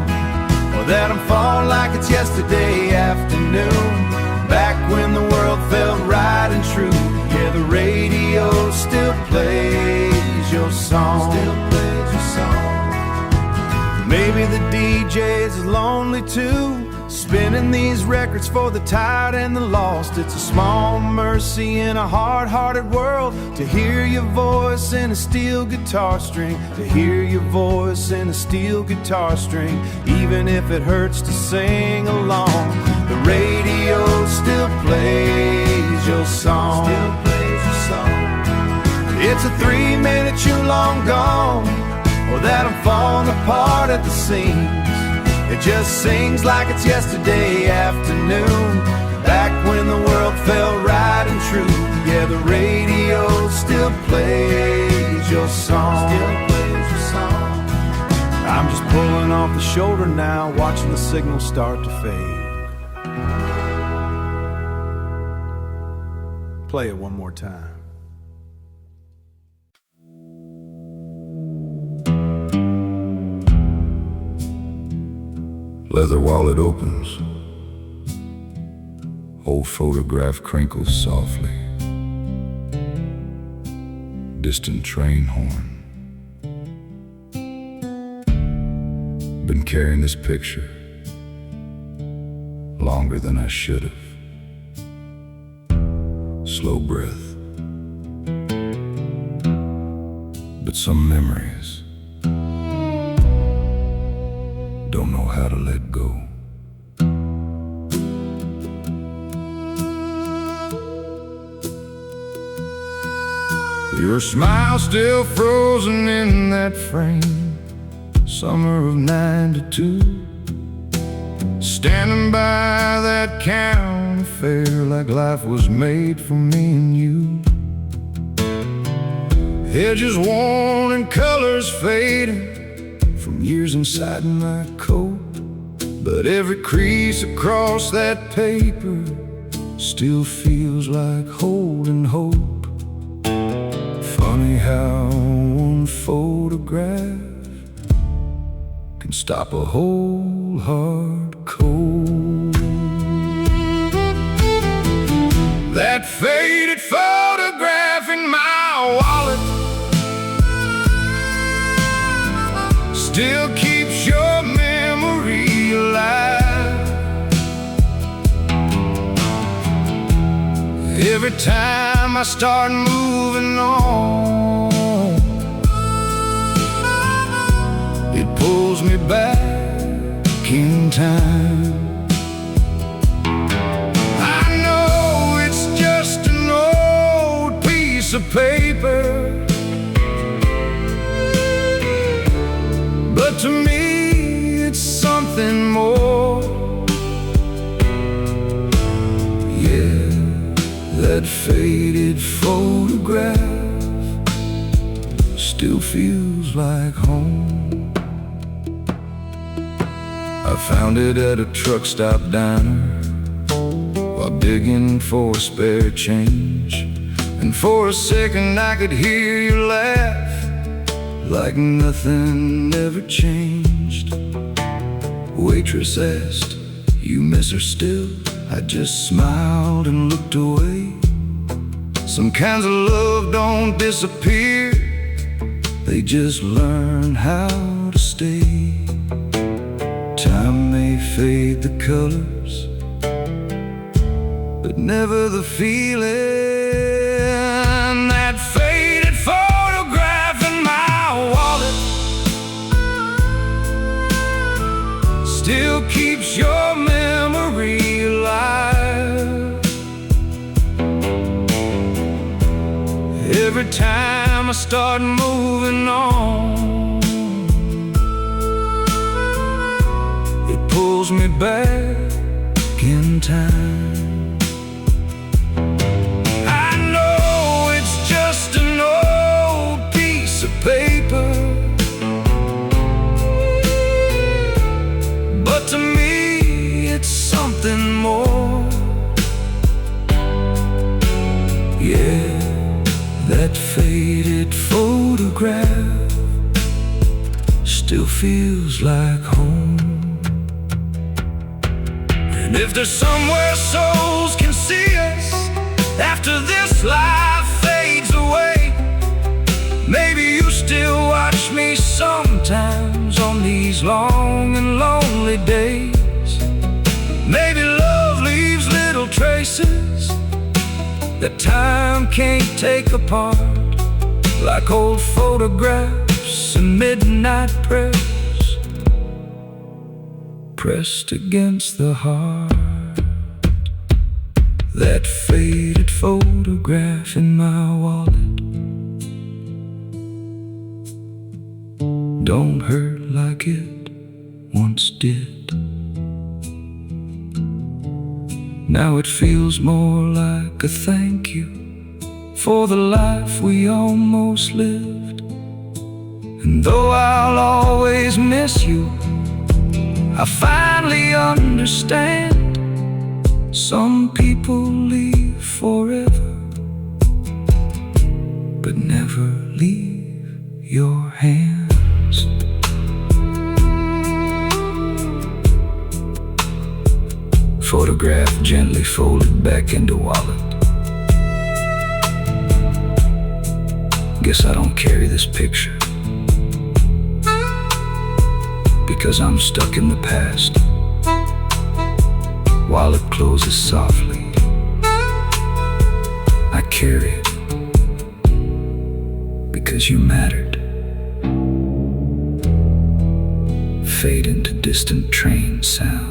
or that I'm falling like it's yesterday afternoon, back when the world felt right and true. Yeah, the radio still plays your song. Still plays your song. Maybe the DJ's is lonely too, spinning these records for the tired and the lost. It's a small mercy in a hard-hearted world to hear your voice in a steel guitar string, to hear your voice in a steel guitar string, even if it hurts to sing along. The radio still plays your song. Still plays your song. It's a 3-minute you long gone, or that I'm falling apart at the seams. It just sings like it's yesterday afternoon, back when the world felt right and true. Yeah, the radio still plays your song. Still plays your song. I'm just pulling off the shoulder now, watching the signal start to fade. Play it one more time. Leather wallet opens, old photograph crinkles softly. Distant train horn. Been carrying this picture longer than I should have. Slow breath, but some memories don't know how to let go. Your smile still frozen in that frame, summer of '92. Standing by that county fair like life was made for me and you. Edges worn and colors fading from years inside my coat, but every crease across that paper still feels like holding hope. Funny how one one photograph can stop a whole heart cold. That faded photograph in my wallet still keeps your memory alive. Every time I start moving on, it pulls me back in time. I know it's just an old piece of paper, but to me it's something more. Yeah, that faded photograph still feels like home. I found it at a truck stop diner while digging for a spare change, and for a second I could hear you laugh like nothing ever changed. Waitress asked, "You miss her still?" I just smiled and looked away. Some kinds of love don't disappear, they just learn how to stay. Time may fade the colors, but never the feeling. That faded photograph in my wallet still keeps your memory alive. Every time I start moving on, pulls me back in time. I know it's just an old piece of paper, but to me it's something more. Yeah, that faded photograph still feels like home. And if there's somewhere souls can see us after this life fades away, maybe you still watch me sometimes on these long and lonely days. Maybe love leaves little traces that time can't take apart, like old photographs and midnight prayers pressed against the heart. That faded photograph in my wallet don't hurt like it once did. Now it feels more like a thank you for the life we almost lived. And though I'll always miss you, I finally understand. Some people leave forever, but never leave your hands. Photograph gently folded back into wallet. Guess I don't carry this picture, because I'm stuck in the past. Wallet closes softly. I carry it because you mattered. Fade into distant train sound.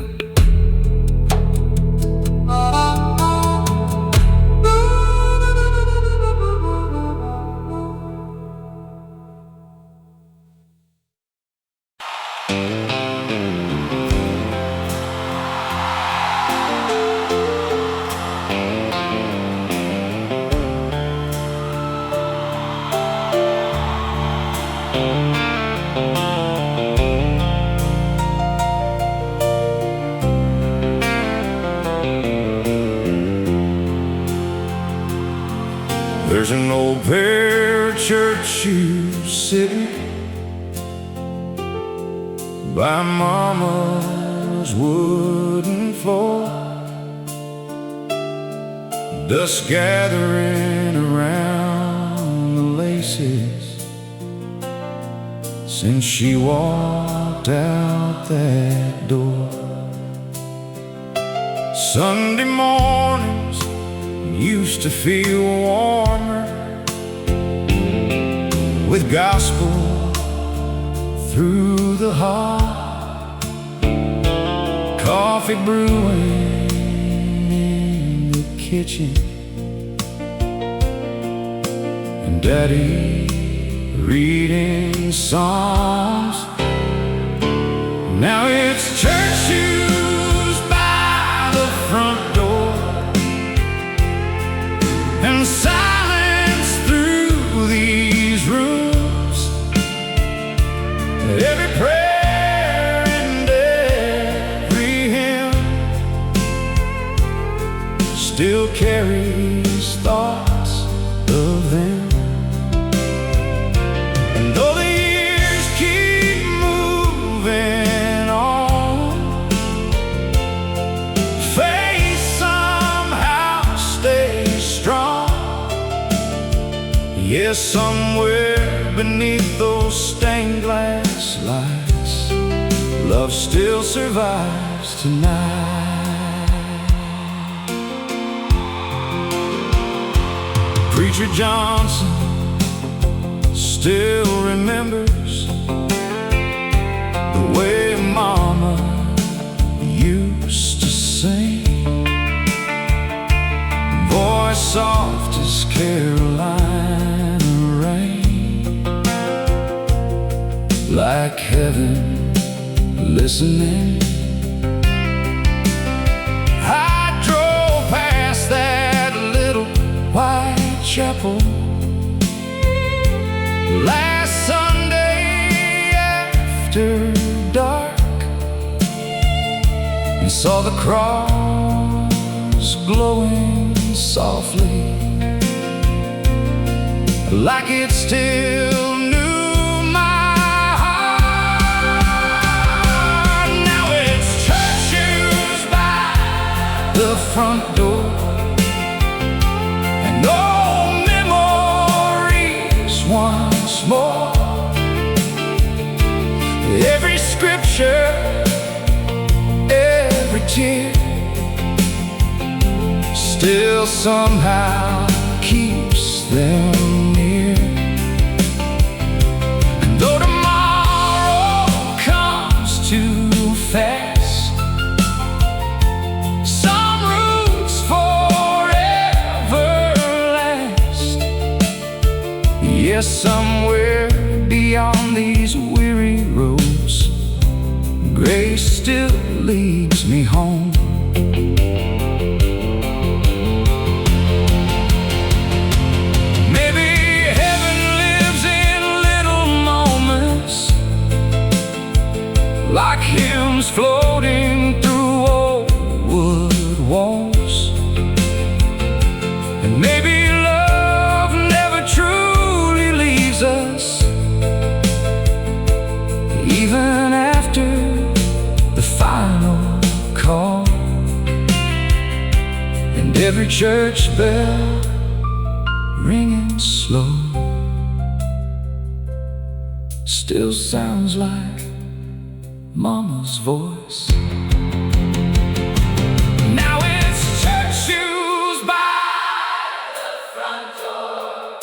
There's an old pair of church shoes sitting by Mama's wooden floor, dust gathering around the laces since she walked out that door. Sunday mornings used to feel warmer with gospel through the heart, coffee brewing in the kitchen, and Daddy reading Psalms. Now it's church shoes by the front door and silence through these rooms. Every prayer and every hymn still carries thoughts of them. And though the years keep moving on, faith somehow stays strong. Yes, somewhere beneath those stained glass lights, love still survives tonight. Preacher Johnson still remembers the way Mama used to sing, voice soft as Carolina rain, like heaven listening. I drove past that little white chapel last Sunday after dark and saw the cross glowing softly, like it still knew my heart. Now it's church shoes by the front door and old memories once more. Every scripture, every tear still somehow keeps them near. And though tomorrow comes too fast, some roots forever last. Yes, somewhere beyond these weary roads, grace still leads me home. Like hymns floating through old wood walls. And maybe love never truly leaves us, even after the final call. And every church bell ringing slow still sounds like Mama's voice. Now it's church shoes by the front door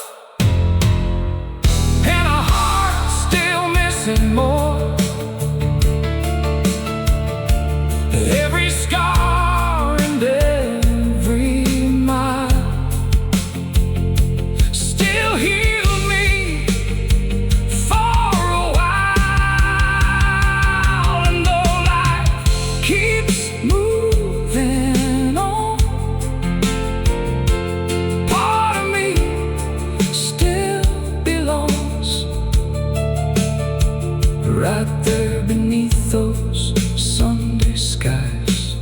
and a heart still missing more. Every scar and every mile still healed me for a while. And though life keeps moving on, part of me still belongs right there beneath those Sunday skies,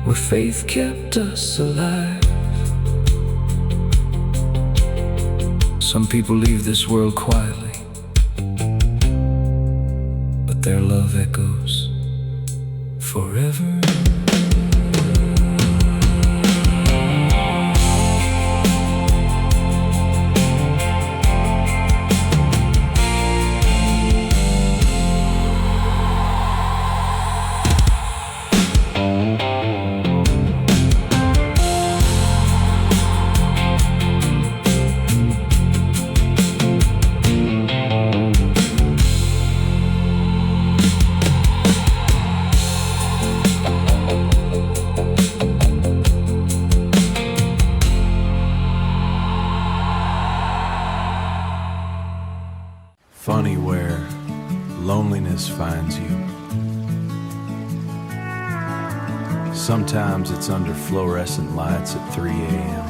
where faith kept us alive. Some people leave this world quietly, but their love echoes forever. Funny where loneliness finds you. Sometimes it's under fluorescent lights at 3 a.m.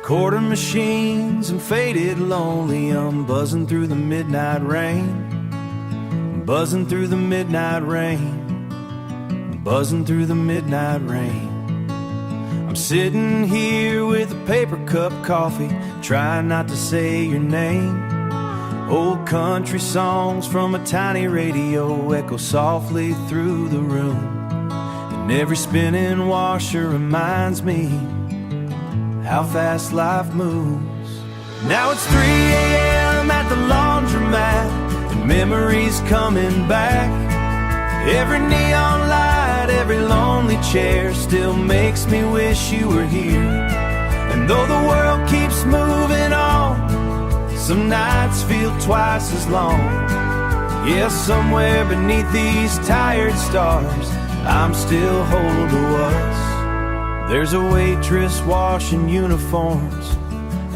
Quarter machines and faded lonely. I'm buzzing through the midnight rain. Buzzing through the midnight rain. Buzzing through the midnight rain. I'm sitting here with a paper cup coffee, trying not to say your name. Old country songs from a tiny radio echo softly through the room, and every spinning washer reminds me how fast life moves. Now it's 3 a.m. at the laundromat, and memories coming back. Every neon light, every lonely chair still makes me wish you were here. And though the world keeps moving on, some nights feel twice as long. Yeah, somewhere beneath these tired stars, I'm still holding to us. There's a waitress washing uniforms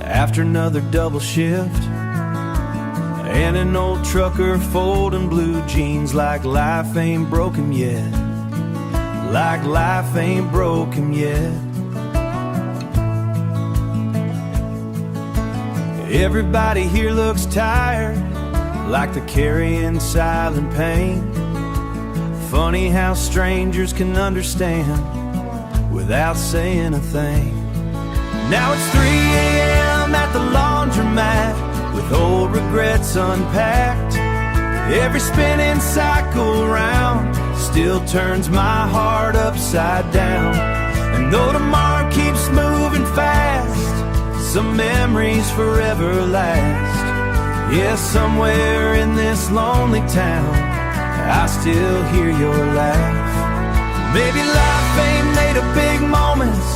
after another double shift, and an old trucker folding blue jeans like life ain't broken yet. Like life ain't broken yet. Everybody here looks tired, like they're carrying silent pain. Funny how strangers can understand without saying a thing. Now it's 3 a.m. at the laundromat, with old regrets unpacked. Every spinning cycle round still turns my heart upside down. And though tomorrow keeps moving fast, some memories forever last. Yeah, somewhere in this lonely town, I still hear your laugh. Maybe life ain't made of big moments.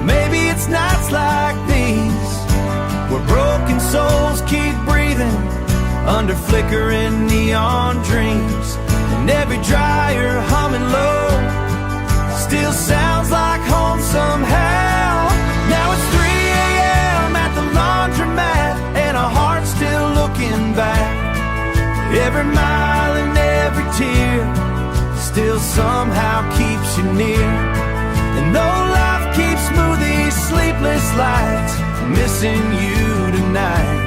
Maybe it's nights like these, where broken souls keep breathing under flickering neon dreams. And every dryer humming low still sounds like home somehow. Now it's 3 a.m. at the laundromat, and our heart's still looking back. Every mile and every tear still somehow keeps you near. And though life keeps smooth these sleepless nights, missing you tonight.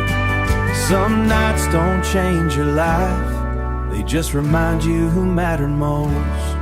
Some nights don't change your life, they just remind you who mattered most.